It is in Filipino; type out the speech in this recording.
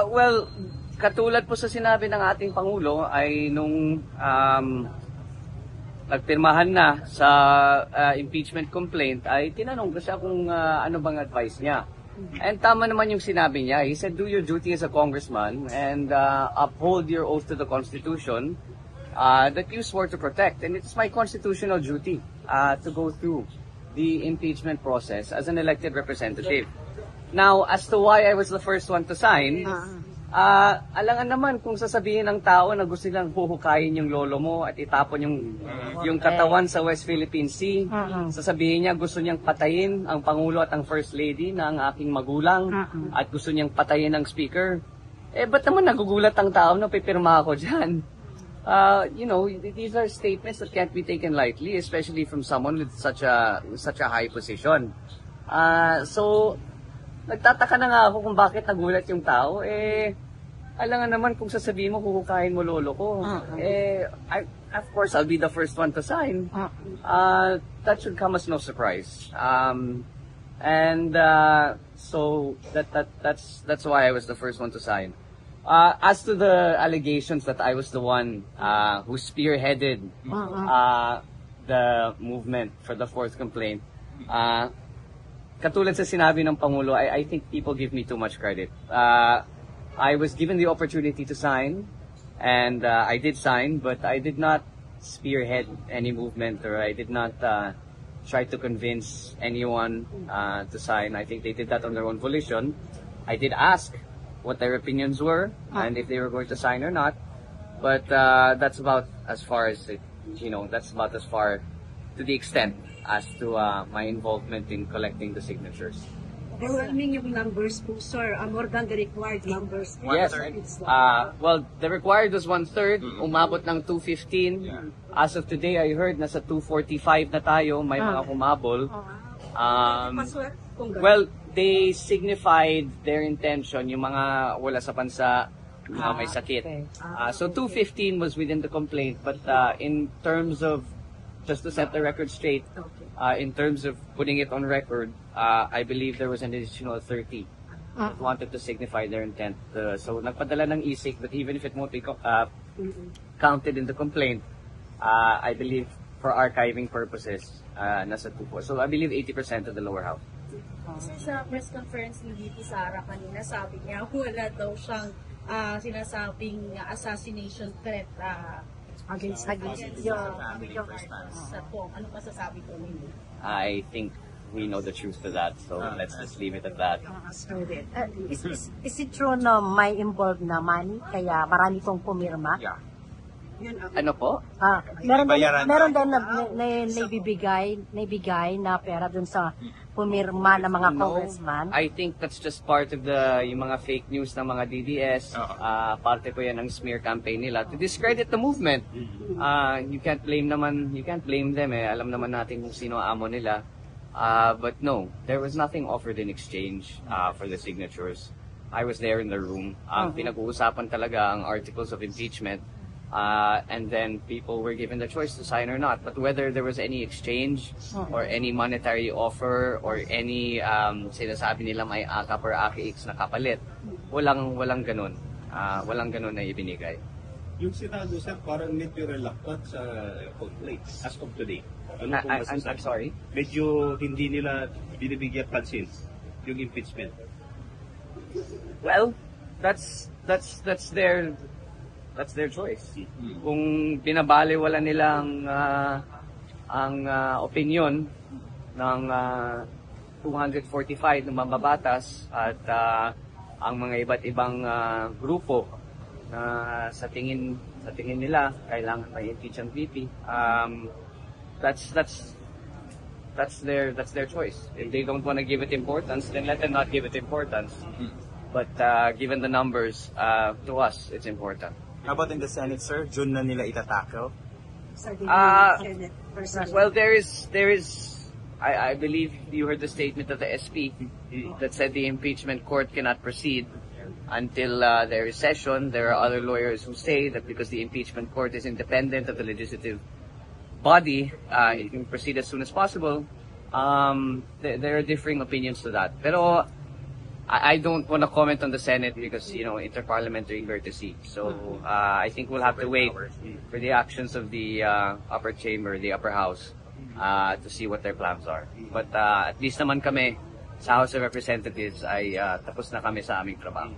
Well, katulad po sa sinabi ng ating Pangulo ay nung nagpirmahan na sa impeachment complaint ay tinanong ko siya kung ano bang advice niya. And tama naman yung sinabi niya. He said, do your duty as a congressman and uphold your oath to the Constitution that you swore to protect. And it's my constitutional duty to go through the impeachment process as an elected representative. Now, as to why I was the first one to sign, alangan naman kung sasabihin ng tao na gusto nilang huhukayin yung lolo mo at itapon yung katawan sa West Philippine Sea. Sasabihin niya gusto niyang patayin ang Pangulo at ang First Lady na ang aking magulang at gusto niyang patayin ang Speaker. Ba't naman nagugulat ang tao na pipirma ako dyan? These are statements that can't be taken lightly, especially from someone with such a high position. So, nagtataka na nga ako kung bakit nagulat yung tao. Alangan naman kung sasabihin mo, huhukayin mo lolo ko. Of course, I'll be the first one to sign. That should come as no surprise. So that's why I was the first one to sign. As to the allegations that I was the one who spearheaded the movement for the fourth complaint, katulad sa sinabi ng Pangulo, I think people give me too much credit. I was given the opportunity to sign, and I did sign, but I did not spearhead any movement, or I did not try to convince anyone to sign. I think they did that on their own volition. I did ask what their opinions were, and if they were going to sign or not, but that's about as far as that's about as far to the extent as to my involvement in collecting the signatures. Overwhelming yung numbers po, sir. More than the required numbers. Yes. Well, the required was 1/3. Umabot ng 215. As of today, I heard nasa 245 na tayo. May mga humabol. Well, they signified their intention, yung mga wala sa bansa, mga may sakit. So 215 was within the complaint, but in terms of, just to set the record straight, in terms of putting it on record, I believe there was an additional 30 that wanted to signify their intent. So nagpadala ng ISIC, but even if it won't be counted in the complaint, I believe for archiving purposes, nasa 2 po. So I believe 80% of the lower house. Sa press conference ni VP Sara kanina, sabi niya wala daw siyang sinasabing assassination threat against your ano masasabi ko ninyo? I think we know the truth to that, so let's just leave it at that. Is it true na may involved na money kaya marami kong pumirma? Yeah. Ano po? Meron din naibigay na pera dun sa pumirma ng mga congressman. I think that's just part of yung mga fake news ng mga DDS. Parte po yan ng smear campaign nila to discredit the movement. You can't blame them Alam naman natin kung sino amo nila. But no, there was nothing offered in exchange for the signatures. I was there in the room. Pinag-uusapan talaga ang articles of impeachment. And then people were given the choice to sign or not. But whether there was any exchange or any monetary offer or any sinasabi nila may akap or AKX na kapalit, walang ganun. Walang ganun na ibinigay. Yung Senado, sir, parang medyo reluctant sa complaint as of today. I'm sorry? Medyo hindi nila binibigyan pansin yung impeachment. Well, that's their choice. Kung binabaliwala nila ang opinion ng 245 ng mambabatas at ang mga iba't ibang grupo na sa tingin nila kailangan may impeach ang VP, that's their choice. If they don't want to give it importance, then let them not give it importance. But given the numbers, to us, it's important. How about in the Senate, sir? June na nila itatackle? Well, there is. I believe you heard the statement of the SP that said the impeachment court cannot proceed until there is session. There are other lawyers who say that because the impeachment court is independent of the legislative body, it can proceed as soon as possible. There are differing opinions to that. Pero I don't want to comment on the Senate because, interparliamentary courtesy. So, I think we'll have to wait for the actions of the upper chamber, the upper house, to see what their plans are. But at least naman kami sa House of Representatives ay tapos na kami sa aming trabaho.